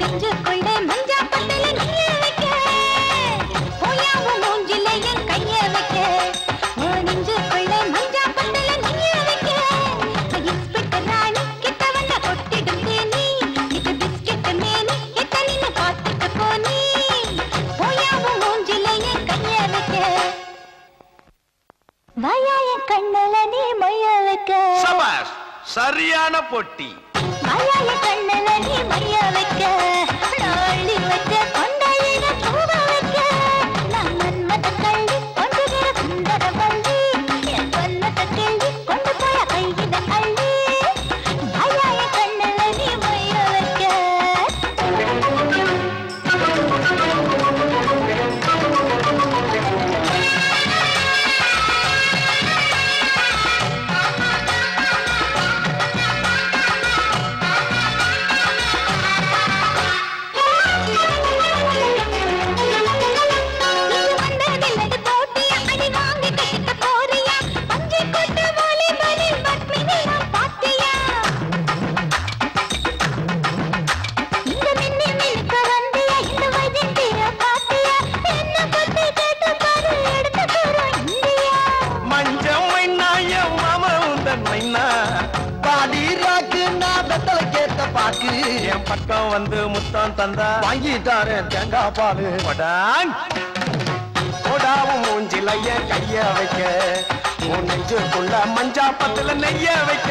நெஞ்சுக்குள்ளே மஞ்சா பட்டல நீயே வைக்க சரியான போட்டி. மலைய கண்ணல நீ மைய வைக்க நாளி வச்ச கொண்டையில பூவ வைக்க நான் மன்மத கள்ளி கொண்டு வர சுந்தர வள்ளி என் பொன்னத கிள்ளி கொண்டு போய கையில அள்ளி மலைய கண்ணல நீ மைய வைக்க என் பக்கம் வந்து முத்தம் தந்தா வாங்கிட்டாரு தேங்காய் பாலு கொடாவும் மூஞ்சிலைய கைய வைக்க உன் நெஞ்சுக்குள்ள மஞ்சா பத்துல நெய்ய வைக்க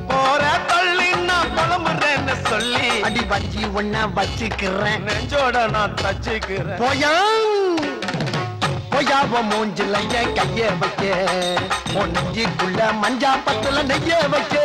போற தள்ளி நான் புலம்புறேன்னு சொல்லி அடி வஞ்சி ஒன்ன வச்சுக்கிறேன் நெஞ்சோட நான் தச்சுக்கிறேன் போயாவ மூஞ்சிலைய கைய வைக்க உன் நெஞ்சுக்குள்ள மஞ்சா பத்துல நெய்ய வைக்க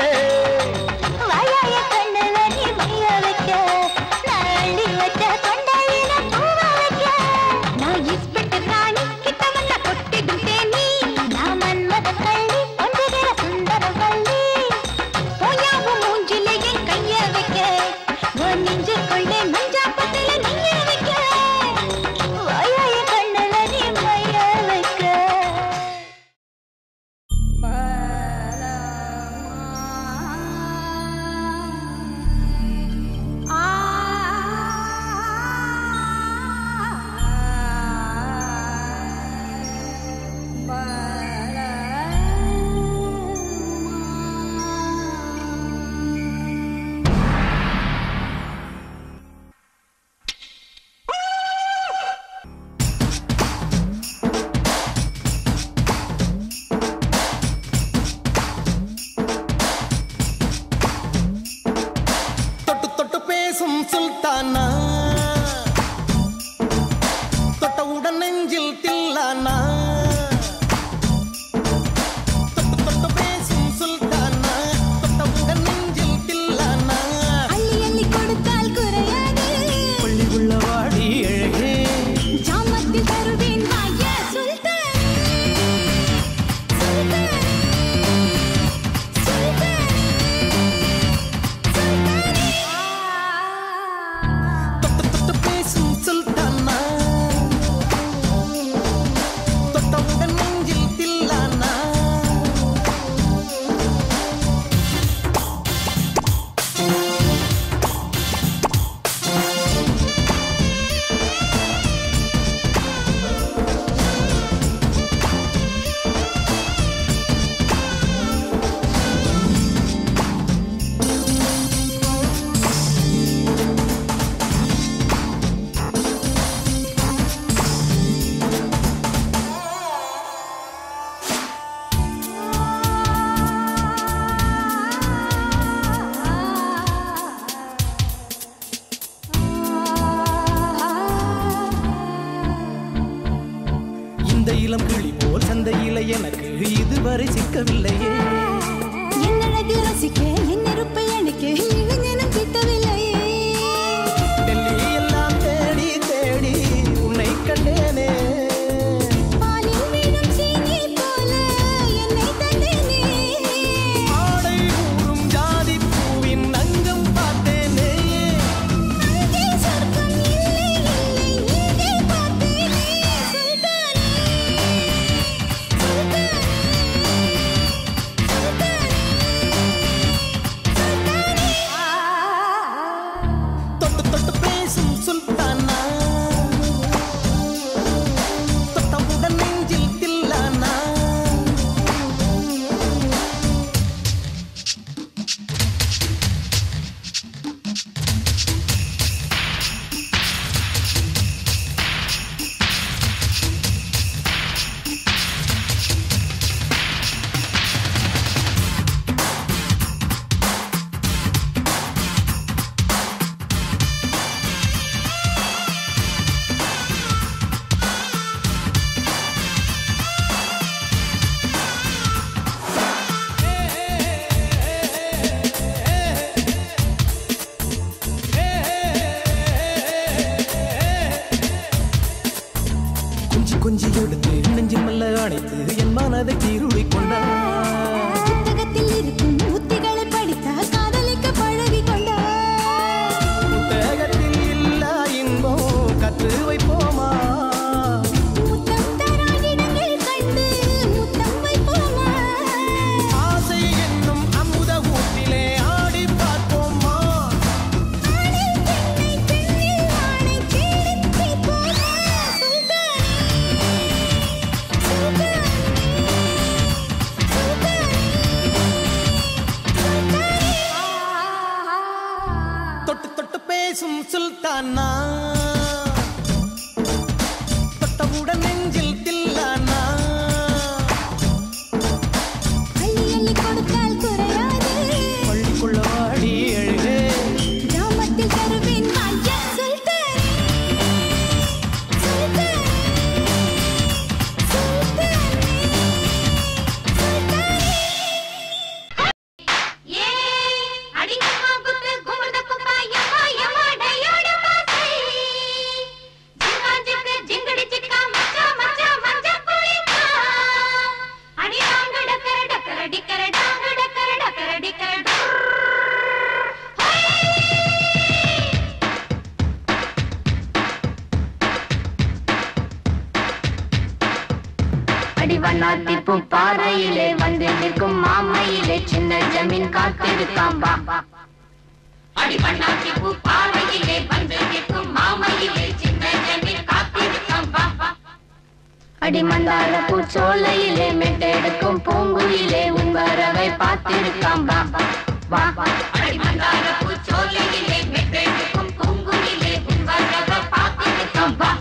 இளம் கிளி போல் சந்தையில எனக்கு இதுவரை சிக்கவில்லையே. என் அழகு ரசிக்க என் நெருப்பை அணைக்க இளைஞனும் கிட்டவில்லையே. டெல்லி எல்லாம் தேடி தேடி உன்னை கண்டேனே. பாலில் வீடும் சீனி போல என்னை தந்தேனே. கொஞ்சி எடுத்து நெஞ்சில் மெல்ல அணைத்து என் மனதை கீருளி கொண்டார். புத்தகத்தில் இருக்கும் உத்திகளை படித்த காதலிக்க பழகி கொண்டார். புத்தகத்தில் இல்ல இன்பம் கற்று வைப்போமா, முத்தம் தரா இடங்கள் கண்டு முத்தம் வைப்போமா, ஆசை என்னும் அமுத ஊட்டிலே ஆடி பார்ப்போமா, ஆணில் பெண்ணை பெண்ணில் ஆணை தேடிப் பிடிப்போமா. தொட்டு தொட்டு பேசும் சுல்தானா, தொட்டவுடன் நெஞ்சில் தில்லானா, அள்ளி அள்ளி கொடுத்தால் குறையாது, பள்ளிக்குள்ள வாடி எழுகே, கிராமத்தில் தருவேன் வாஞ்சா. சுல்தானே சுல்தானே சுல்தானே சுல்தானே. ஏ அடிங்கம்மா குத்து குமுத குப்பா யம்மா யம்மா டயோட பாசை. ஜிங்காஜிக்கு ஜிங்கடி சிக்கா மச்சா மச்சா மச்சா புளிக்கா. அடி டாங்க டக்கர டக்கர டிக்கர டாங்க டக்கர டக்கர டிக்கர. அடிவண்ணாத்தி பூ பாறையிலே வந்து நிற்கும் மாமையிலே சின்ன ஜமீன் காத்திருக்காம் பா. அடிவண்ணாத்தி பூ பாறையிலே வந்து நிற்கும் மாமையிலே சின்ன ஜமீன் காத்திருக்காம் பா. அடிமந்தார பூச்சோலையிலே மெட்டெடுக்கும் பூங்குயிலே உன் வரவை பார்த்திருக்காம் பா. அடிமந்தார பூச்சோலையிலே மெட்டெடுக்கும் பூங்குயிலே உன் வரவை பார்த்திருக்காம் பா.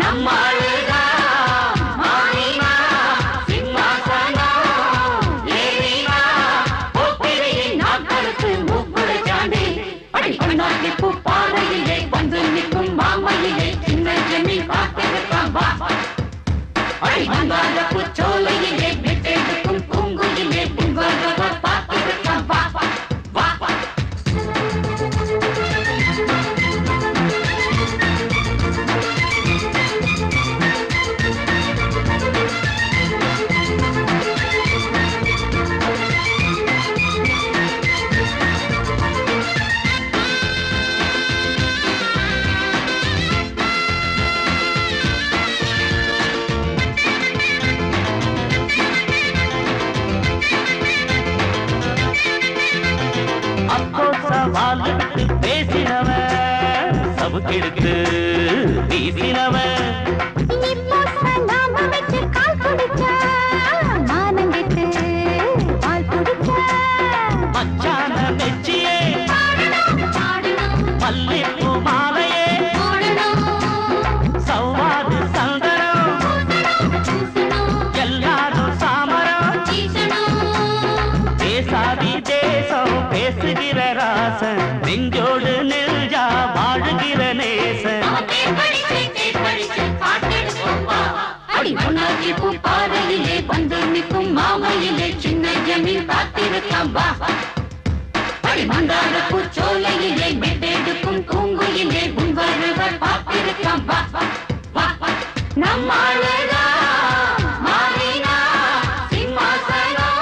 நம்ம பாறையிலே வந்து நிற்கும் மாமையிலே சின்ன ஜமீன் காத்திருக்காம் பா. அடிமந்தார பூச்சோலையிலே மெட்டெடுக்கும் பூங்குயிலே உன் வரவை பார்த்திருக்காம் பா. அப்போ சவால் விட்டு பேசினவன் சவுக்கெடுத்து வீசினவன் இப்போ சலாம வச்சு கால் குடிச்சா மானங்கிட்டு பால் குடிச்சா. மச்சான நெச்சியே பாடணும் மல்லிப்பூ மாலையே பாடணும் சௌவாது சந்தனம் பூசணும் எல்லாரும் சாமரம் வீசணும். பேசாதி தேசம் பேசுகிற ராசன் நெஞ்சோடு நெஞ்சா வாழுகிற நேசன் அடிமண்ணாத்தி பூ பாறையிலே வந்து நிற்கும் மாமையிலே சின்ன ஜமீன் காத்திருக்காம் பா. அடிமந்தார பூச்சோலையிலே மெட்டெடுக்கும் பூங்குயிலே உன் வரவை பார்த்திருக்காம் பா. நம்ம அழகா மாறினா சிம்மாசனம்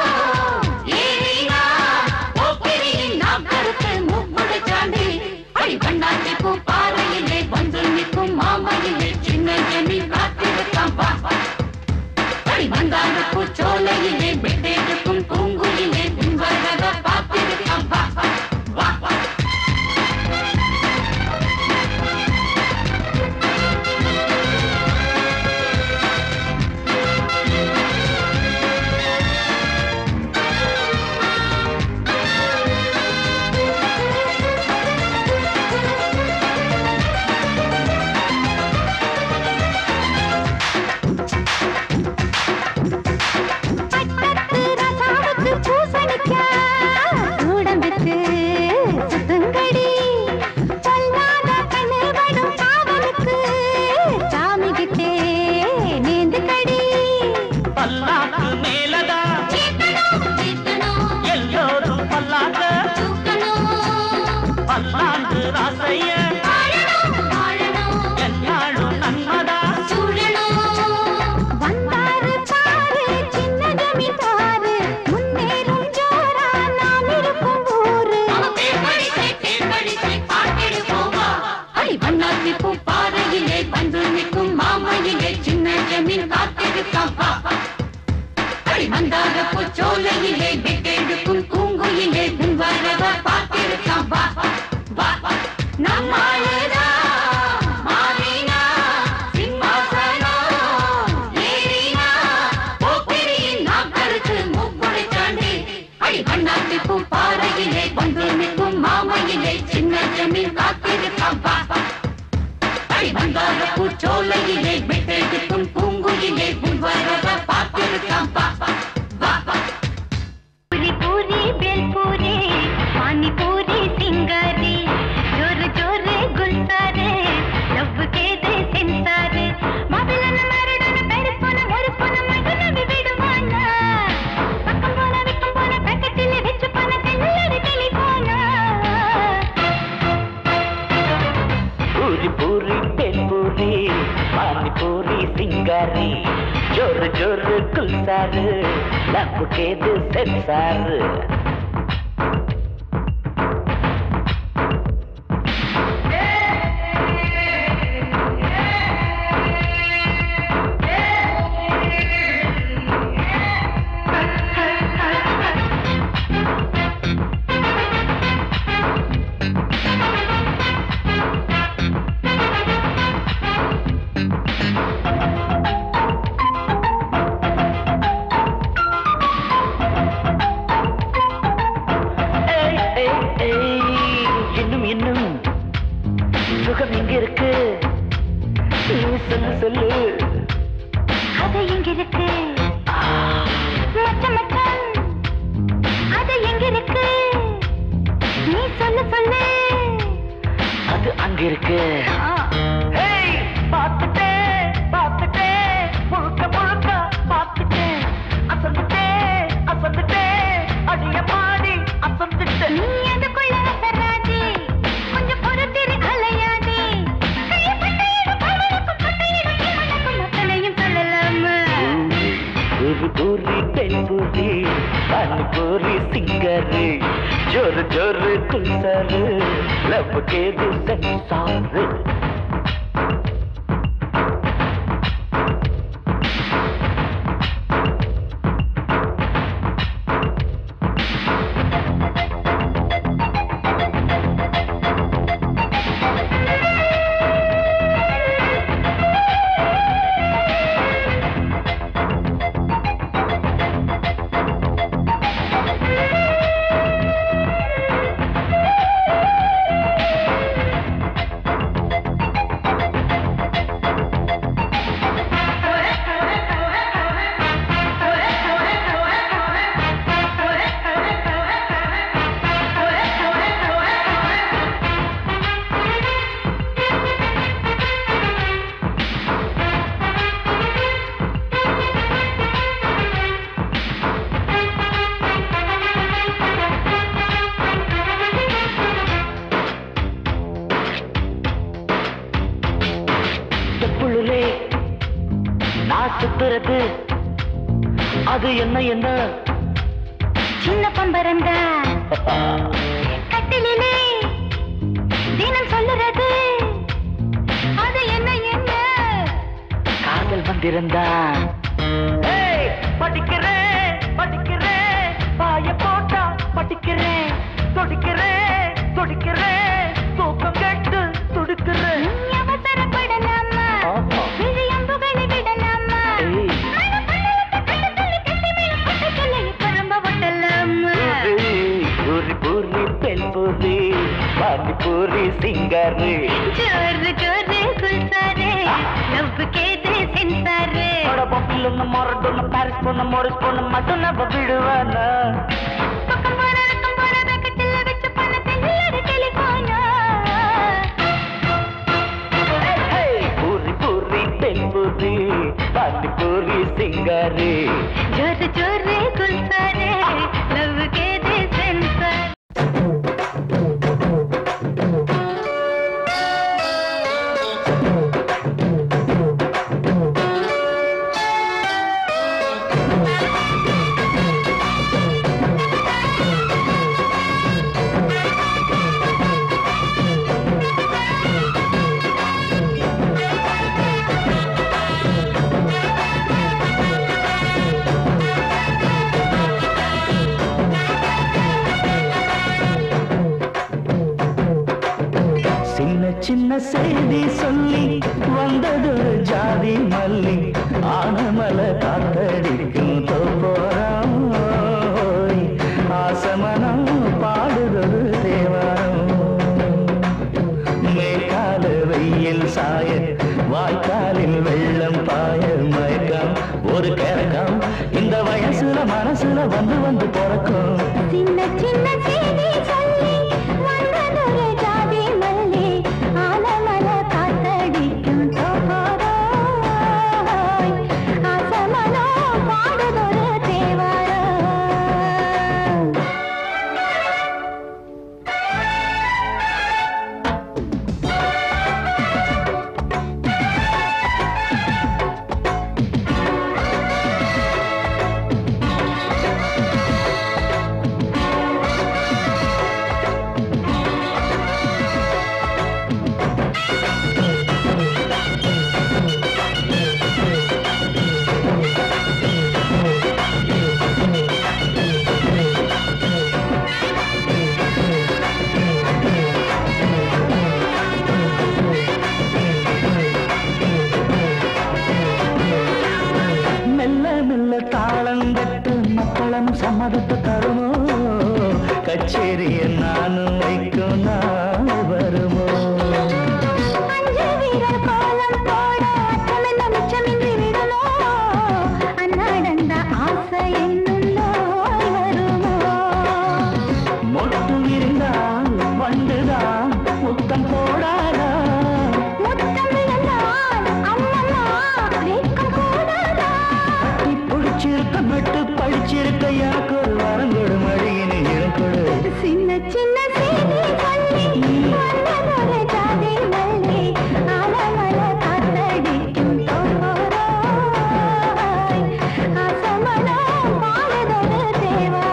ஏறினா போக்கிரியின் நாம் கருத்து முப்புடு சாண்டி. அடிமண்ணாத்தி பூ பாறையிலே வந்து நிற்கும் மாமையிலே சின்ன ஜமீன் காத்திருக்காம் பா. அடிமந்தார பூச்சோலையிலே மெட்டெடுக்கும் பூங்குயிலே உன் வரவை பார்த்திருக்காம் பா. பண்ணாத்தி பூ பாறையிலே வந்து நிற்கும் மாமையிலே சின்ன ஜமீன் காத்திருக்கான் மந்தார பூச்சோலையிலே விட்டெடுக்கும் பூங்குயிலே வரவ பார்த்திருக்கான் வா வா நம்மாளுதா மாறினா சிம்மாசனோ ஏறினா போக்கிரியின் நாக்கருக்கு மூக்குடை சாண்டி அடி பண்ணாத்தி பூ பாறையிலே வந்து நிற்கும் மாமையிலே சின்ன ஜமீன் காத்திருக்கான் வா அடி மந்தார பூச்சோலையிலே விட்டெடுக்கும் பூங்குயிலே வரவ பார்த்திருக்கான் வா पूरी पूरी बेलपूरी पानी पूरी सिंगारी जोर जोर गुलसारे लव के दे सेंसारे मादलन मरडन पेरपोन मोरपोन मगन विविडवाना पक्कम बोला विक्कम बोला पैकेटिले विच पन सेल्लर टेलीफोना पूरी पूरी बेलपूरी पानी पूरी सिंगारी जोर जोर गुलजार लब के दे सेंसार சுகம் எங்க இருக்கு சொல்லு சொல்லு அது எங்க இருக்கு மச்சான் மச்சான் அது எங்க இருக்கு நீ சொல்லு சொல்லு அது அங்க இருக்கு பார்த்துட்டேன் பார்த்துட்டேன் முழுக்க முழுக்க பார்த்துட்டேன் அசந்துட்டேன் அசந்துட்டேன் அடிய பாடி அசந்துட்டேன் நீ அதுக்குள்ள சராஜி கொஞ்சம் பொறுத்திரு அலையாதே पूरी पूरी बेलपूरी पानी पूरी सिंगारी जोर जोर गुलजार लब के दे सेंसार சுத்துறது அது என்ன என்ன சின்ன பம்பரந்தா கட்டிலே தினம் சொல்லுறது அது என்ன என்ன காதல் வந்திருந்தா படிக்கிறேன் படிக்கிறேன் பாய போட்டா படிக்கிறேன் தொடிக்கிறேன் தொடிக்கிறேன் தூக்கம் கெட்டு துடிக்கிறேன் அவசரப்படலாமா விழியம்புகளை விடலாமா பூரி பூரி பெல்பூரி பானி பூரி சிங்காரி ஜோரு ஜோரு குல்சாரே லவ் கேதே சென்சாரே பப்பிலொன்னு மொரட்டொன்னு பாரிஸ் பொண்ணு மோரிஸ் பொண்ணு மட்டும் நம்ம விடுவானா பக்கம் போற பேக்கெட்டில் வச்ச பணத்தை எல்லாரும் டெலிஃபோனா பூரி பூரி பெல்பூரி பானி பூரி சிங்காரி ஜோரு ஜோரு குல்சாரே லவ் கேதே சென்சார் செய்தி சொல்லி வந்ததொரு ஜாதி மல்லி ஆனமல காத்தடிக்கும் தோப்போரம் ஆசமனம் பாடுதொரு தேவாரம் மேற்கால வெயில் சாய வாய்க்காலில் வெள்ளம் பாய மயக்கம் ஒரு கிழக்கம் இந்த வயசுல மனசுல வந்து வந்து பிறக்கும் சின்ன சின்ன செய்தி சொல்லி வந்ததொரு ஜாதி மல்லி ஆலமல காத்தடிக்கும் தோப்போராய் ஆசமனோ பாடுதொரு தேவாரம் தாளந்தட்டு மக்களும் சம்மதத்தை தருமோ கச்சேரிய நானும் வைக்கும் நாள் வருமோ அஞ்சு வீரர் கோலம் போட அச்சமென்ன மிச்சமின்றி விடுமோ அன்னாடந்த ஆசை என்னும் நோய் வருமோ மொட்டு விரிந்தால் வண்டுதான் முத்தம் போடாதா முத்தம் விழுந்தால் அம்மம்மா வெட்கம் கூடாதா பிடிச்சிருக்க மெட்டு படிச்சிருக்க எனக்கு ஒரு வரங்கொடு மழையினை இறங்கொடு சின்ன சின்ன செய்தி சொல்லி வந்ததொரு ஜாதி மல்லி ஆலமல காத்தடிக்கும் தோப்போராய் ஆசமனோ பாடுதொரு தேவாரம்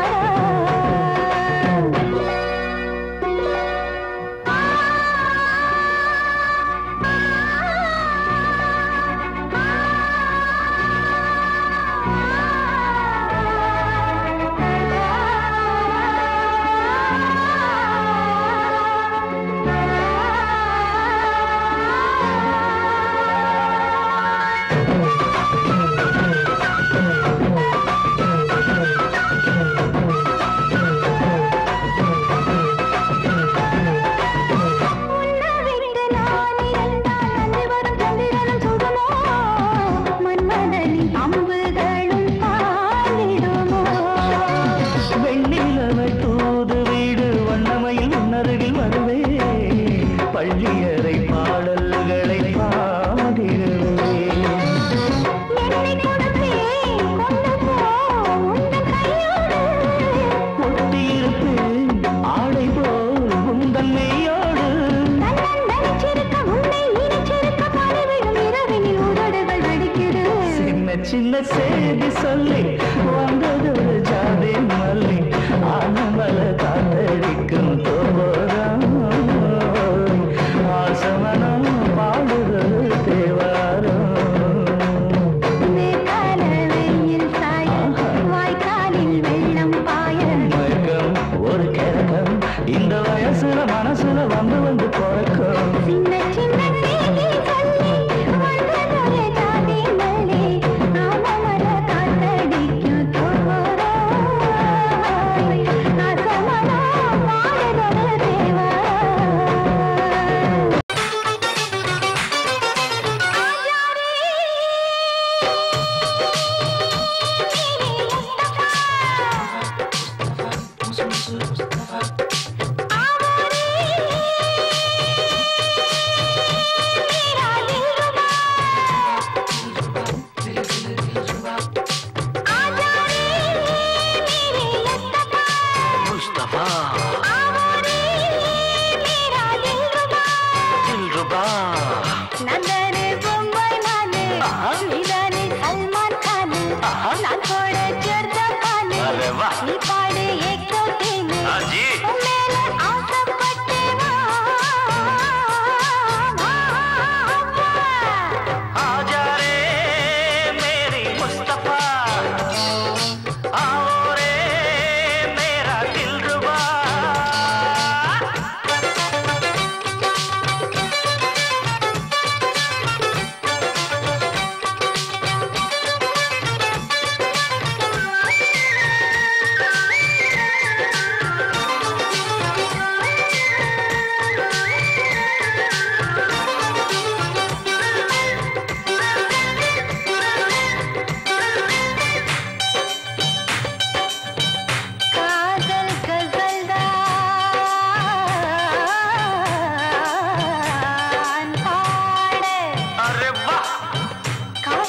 உன்னை விட்டு நான் இருந்தால் நன்றி வரும் சந்திரனும் சுடுமோ மன்மதனின் அம்புகளும் தாண்டிடுமோ வெண்ணிலவை தூது வீடு வண்ணமையில் உன்னருகில் வருவே பள்ளியறை பாடல்களை பாடிடுவே என்னை கொடுத்தேன் கொண்டு போ உந்தன் கையோடு ஒட்டியிருப்பேன் ஆடை போல் உந்தன் மெய்யோடு தன்னன் நினைச்சிருக்க உன்னை நினைச்சிருக்க பணிவிடும் இரவினில் உதடுகள் வெடிக்குது சின்ன சின்ன செய்தி சொல்லி வந்ததொரு ஜாதி மல்லி ஆனமல காத்தடிக்கும் தோபோரம் ஆசமனம் பாடுதொரு தேவாரம் மேற்கால வெயில் சாய வாய்க்காலில் வெள்ளம் பாய மயக்கம் ஒரு கிழக்கம் இந்த வயசுல மனசுல வந்து வந்து பிறக்கும் சின்ன சின்ன செய்தி சொல்லி வந்ததொரு ஜாதி மல்லி ஆலமல காத்தடிக்கும் தோப்போராய் ஆசமனோ பாடுதொரு தேவாரம்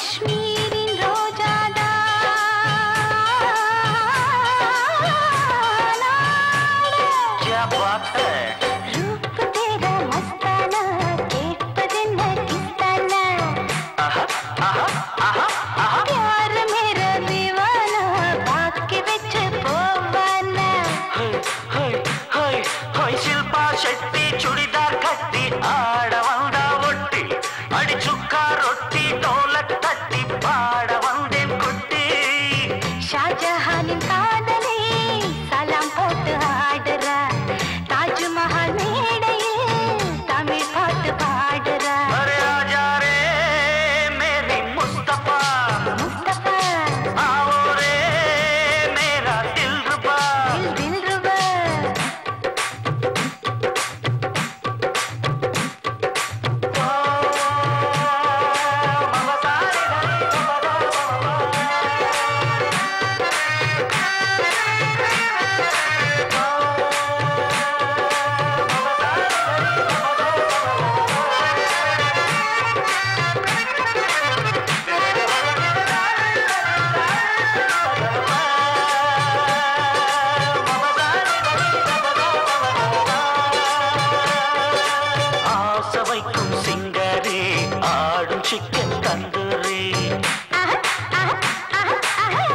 காஷ்மீரின் ரோஜாதா क्या बात है रूप तेरा मस्ताना கேட்பதென்ன கிஸ்தானா आहा आहा आहा आहा प्यार मेरा दीवाना बाकी வச்சு போவானா हाय हाय हाय शिल्पा शेट्टी चूड़ीदार कट्टी आड़ वंदा ओट्टी अड़ी चुक्का रोटी ढोलक तट्टी पाड़ वंदे कुट्टी ஷாஜஹானின் காதலே சலாம் போட்டு ஆடுறா தாஜ்மஹால் மேடையில் தமிழ் பாட்டு பாடுறா अरे आजा रे मेरी मुस्तफा முஸ்தபா आओ रे मेरा दिलरुबा தில் ரூபா ஆசவைக்கும் சிங்கரே ஆடும் சிக்கன் தந்தூரி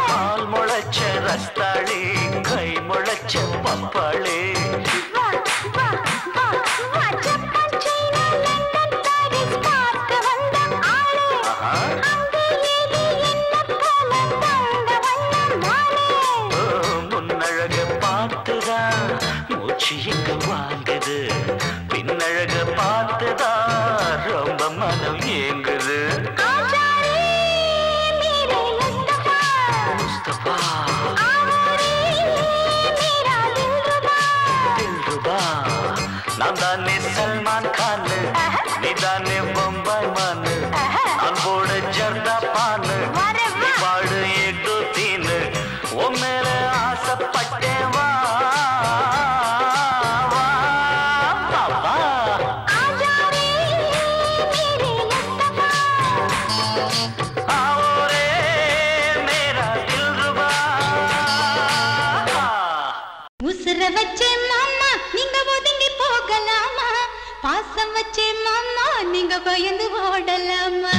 பால் முளைச்ச ரஸ்தாளி கை முளைச்ச பப்பாளி வா வா வா வா ஜப்பான் சைனா லண்டன் பாரிஸ் பார்க்க வந்த ஆளே அங்கே ஏறி என்ன போல தங்க வண்ணம் நானே முன்னழக பார்த்துதான் மூச்சு இங்க வாங்குது பின்னழக பார்த்துதான் ரொம்ப மனம் ஏங்குது आजा रे मेरे मुस्तफा முஸ்தபா आओ रे मेरा दिलरुबा தில்ருபா நான் தானே சல்மான் கான் நீதானே மும்பை மான் நான் போட ஜர்தா பான் वारे நீ वाह பாடு एक दो तीन உன் மேல ஆசைப்பட்டேன் வா வா பாப்பா आजा रे मेरे मुस्तफा आओ रे मेरा दिलरुबा உசுர வச்சே மாமா நீங்க ஒதுங்கி போகலாமா பாசம் வச்சே மாமா நீங்க பயந்து ஓடலாமா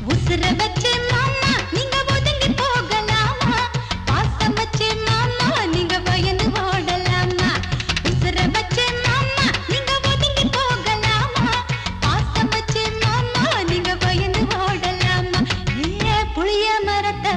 உசுர வச்சே மாமா நீங்க ஒதுங்கி போகலாமா பாசம் வச்சே மாமா நீங்க பயந்து ஓடலாமா உசுர வச்சே மாமா நீங்க ஒதுங்கி போகலாமா பாசம் வச்சே மாமா நீங்க பயந்து ஓடலாமா ஏ புளிய மரத்தை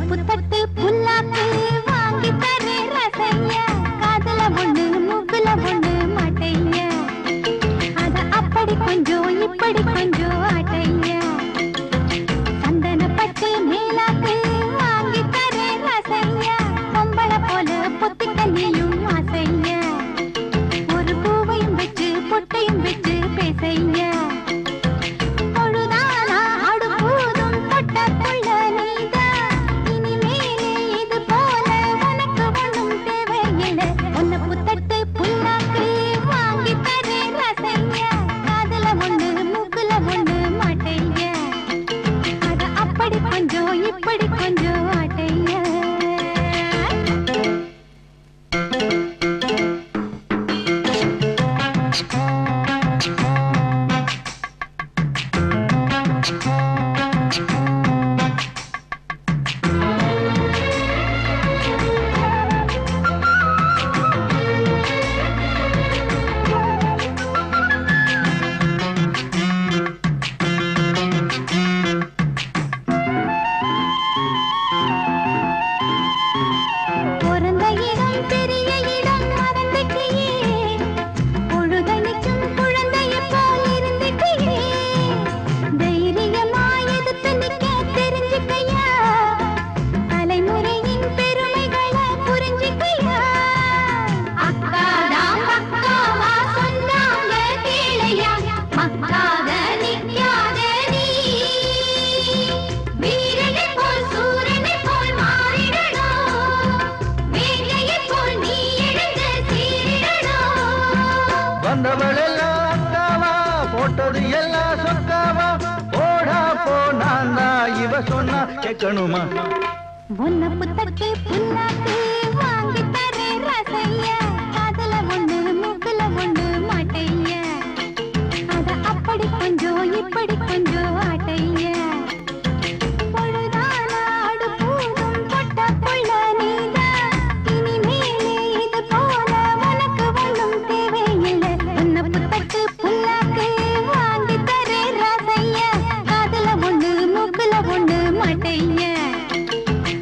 புத்தட்டு புல்லாக்கு வாங்கி தரே ரசையா காதுல ஒண்ணு மூக்குல ஒண்ணு மாட்டையா அத அப்படி கொஞ்சம் இப்படி கொஞ்சம் ஆட்டையா சந்தன பட்டு மேலாக்கு வாங்கி தரே ரசையா பொம்பள போல பொத்திக்க நீயும் ஆசையா ஒரு பூவையும் வச்சு பொட்டையும் வச்சு பேசையா பொழுதானா அடுப்பூதும் தொட்டக்குள்ள நீதான் இனிமேலே இது போல உனக்கு ஒண்ணும் தேவையில்லை உன்னை புத்தட்டு புல்லாக்கு வாங்கி தரே ரசையா காதுல ஒண்ணு மூக்குல ஒண்ணு மாட்டையா அத அப்படி கொஞ்சம் இப்படி கொஞ்சம் ஆட்டையா பிறந்த இடம் பெரிய இடம் மறந்துட்டியே பொழுதனைக்கும் குழந்தைய போல் இருந்துட்டியே தைரியமா எதிர்த்து நிக்க தெரிஞ்சுக்கையா தலைமுறையின் பெருமைகளை புரிஞ்சுக்கையா அக்காதான் பக்காவா சொன்னாங்க கேளையா மக்காத நிக்காத நீ வீரனை போல் சூரனை போல் மாறிடணும் வேங்கையை போல் நீ எழுந்து சீரிடணும் வந்தவள் எல்லாம் அக்காவா போட்டது எல்லாம் சொக்காவா போடா போ நான் தான் இவ சொன்னா கேட்கணுமா உன்னை புத்தட்டு புல்லாக்கு வாங்கி தரே ரசையா காதுல ஒண்ணு மூக்குல ஒண்ணு மாட்டையா அத அப்படி கொஞ்சம் இப்படி கொஞ்சம் ஆட்டையா பொழுதானா அடுப்பூதும் பொட்டக்குள்ள நீதான் இனிமேலே இது போல உனக்கு ஒண்ணும் தேவையில்லை உன்னை புத்தட்டு புல்லாக்கு வாங்கி தரே ரசையா காதுல ஒண்ணு மூக்குல ஒண்ணு மாட்டையா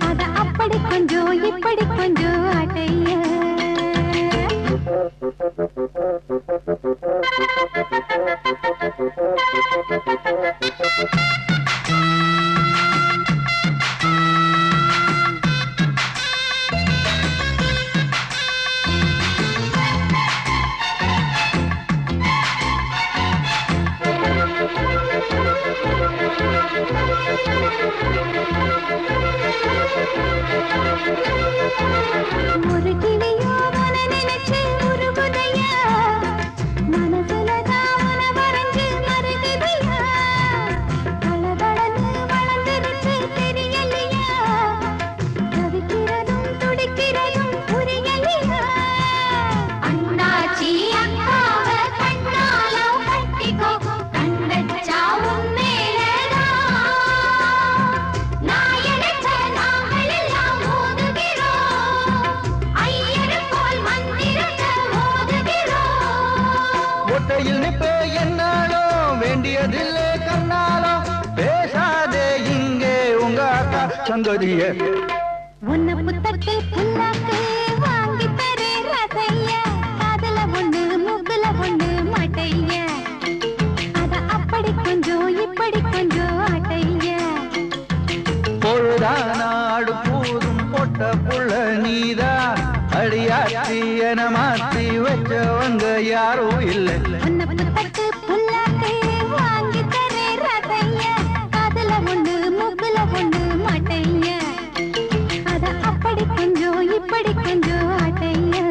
அத அப்படி கொஞ்சம் இப்படி கொஞ்சம் ஆட்டையா ஒரு கிளியோ உன நினைச்சு உருகுதையா மனசுலதான் உன வரைஞ்சு மருகுதையா தளதளன்னு வளர்ந்துருச்சு தெரியலையா தவிக்கிறதும் துடிக்கிறதும் புரியலையா அண்ணாச்சி அக்காவ கண்ணால கட்டிக்கோ கண் வச்சா உண்மையிலதான் நான் எடுத்த நாங்கள் எல்லாம் மோதுகிறோம் ஐயரு போல் மந்திரத்தை மோதுகிறோம் ஒட்டையில் நிப்பே என்னாலும் வேண்டியதில்லை கண்ணாலும் பேசாதே இங்கே உங்க அக்கா சங்கதிய உன்னை புத்தட்டு புல்லாக்கு வாங்கி தரே ரசையா காதுல ஒண்ணு மூக்குல ஒண்ணு மாட்டையா அத அப்படி கொஞ்சம் இப்படி கொஞ்சம் ஆட்டையா பொழுதானாடு பூதும் பொட்ட புள்ள நீதா அடியாத்தி என மாத்தி வச்சவங்க யாரும் இல்லை உன்னை புத்தட்டு புல்லாக்கு வாங்கி தரே ரசையா காதுல ஒண்ணு மூக்குல ஒண்ணு மாட்டையா அத அப்படி கொஞ்சம் இப்படி கொஞ்சம் ஆட்டையா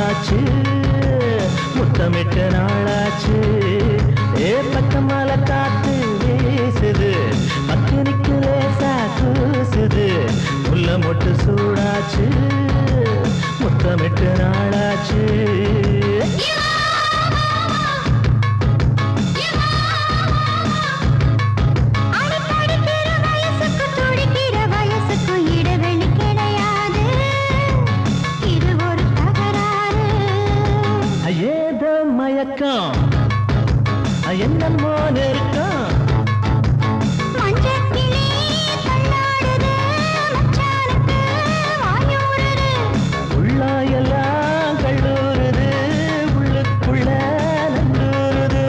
சூடாச்சு முத்தமிட்ட நாளாச்சு ஏ பக்கமால காத்து வீசுது பக்கனிக்கு லேசா கூசுது முல்ல மொட்டு சூடாச்சு முத்தமிட்ட நாளாச்சு என்னமோ நெருக்கம் உள்ளாயெல்லாம் கல்லூருது உள்ளுக்குள்ள நண்டூருது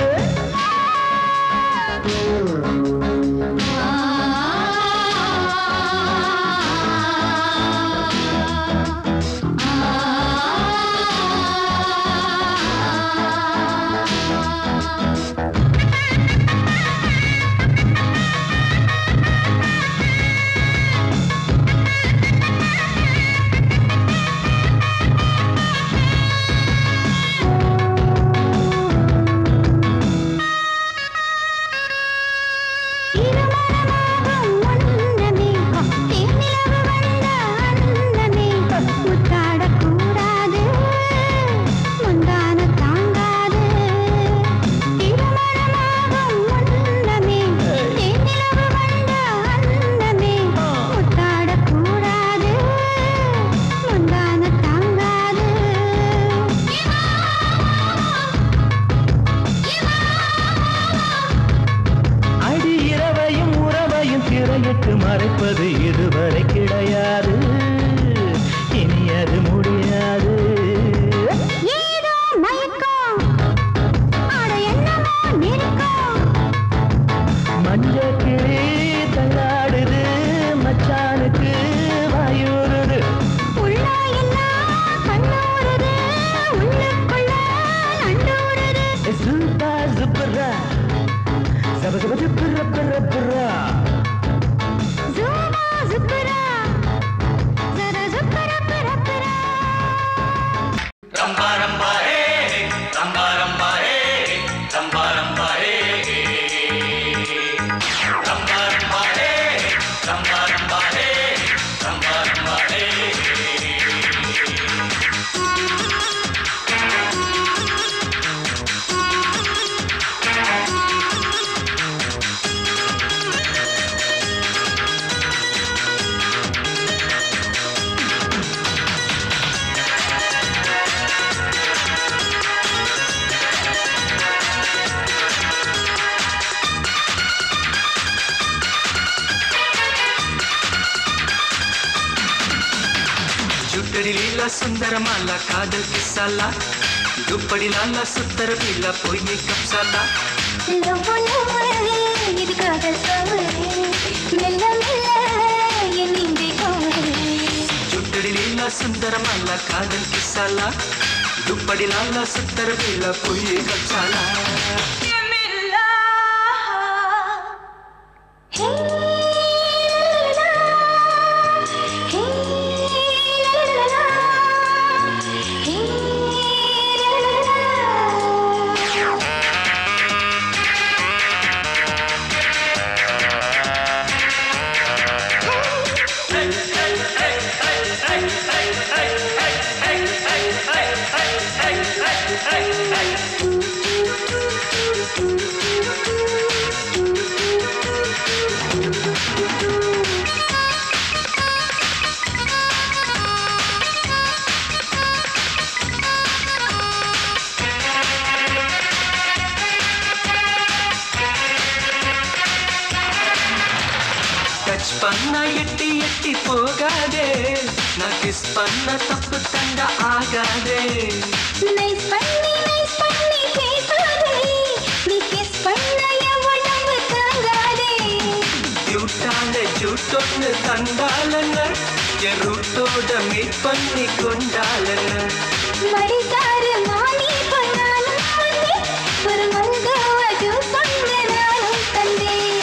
மறைப்பது இதுவரை கிடையாது இனி அது முடியாது ஏதோ மயக்கம் அட என்னமோ நெருக்கம் மஞ்ச கிளி தள்ளாடுது மச்சானுக்கு வாயூருது உள்ளாயெல்லாம் கண்ணூருது உள்ளுக்குள்ள நண்டூருது சுப்பா சுப்பரா சப சப சுப்பர பர பரா Zuma zupra, zara zupra para para. Ramba ramba hey, ramba ramba hey, ramba ramba hey, ramba ramba hey, ramba ramba hey, ramba ramba hey. जुटड़ी लीला सुंदर माला कादल किसाला दुपड़ी लाला सुतर पीला पोई कपसाला लवो लवो இது காதல் சவரே மெல்ல மெல்ல என் நெஞ்சை கோரே जुटड़ी लीला सुंदर माला कादल किसाला दुपड़ी लाला सुतर पीला पोई कपसाला पन्ना एट्टी एट्टी पोगादे ना किस पन्ना तप तंड आगादे நைஸ் பண்ணி பேசாதே நீ கிஸ் பண்ண எவ்வளவு தாங்காதே யூட்டால ஜூட்டொன்னு தந்தாலன்ன எருட்டோட மீட் பண்ணி கொண்டாலன்ன மடிசாரு மானி பண்ணாலும் வந்து ஒரு மல்கோவ ஜூஸ் ஒன்று நானும் தந்தேன்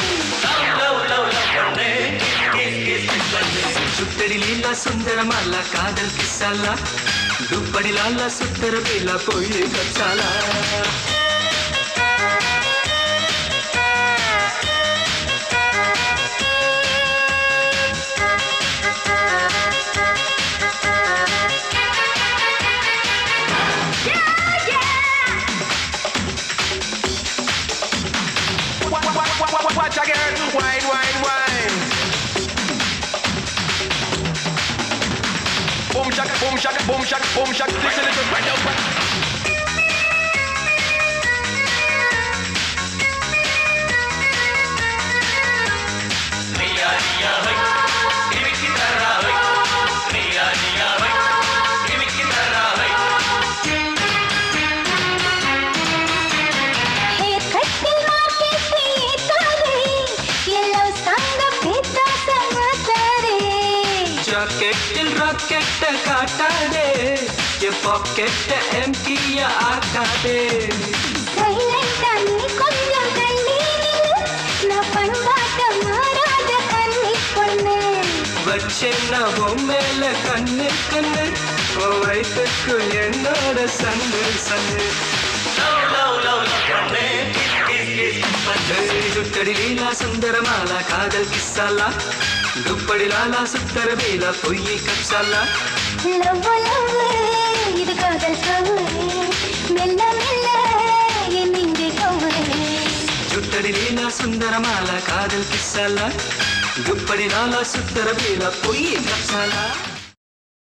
जुटड़ी लीला सुंदर माला कादल किसाला दुपड़ी लाला सुतर बेला पोई कचाला Watch again, wine, wine, wine. Boom shaka, boom shaka, boom shaka, boom shaka. Listen, listen, right now. Ria, ria, hoy, give me guitarra, hoy. Ria, ria, hoy, give me guitarra, hoy. Hey, kattil marketi tare, yellow sanga pita samatare. Jacket rocket काटा दे ये pocket empty या आका दे Silent ani konjam tallini na panvaata maarada kanni ponne. बच्चे न वो mail कन्ने कन्ने वो वैतक्कु என்னோட சன்னு சன்னு Low, low, low, பண்ணே, kiss, kiss, பண்ணே. जुटड़ी लीला सुंदर माला कादल किस्साला दुपड़ी लाला सुतर बेला पोई कचाला Love love idu kaadal savu mella mella en inge kovu. जुटड़ी लीला सुंदर माला कादल किस्साला दुपड़ी लाला सुतर बेला पोई कचाला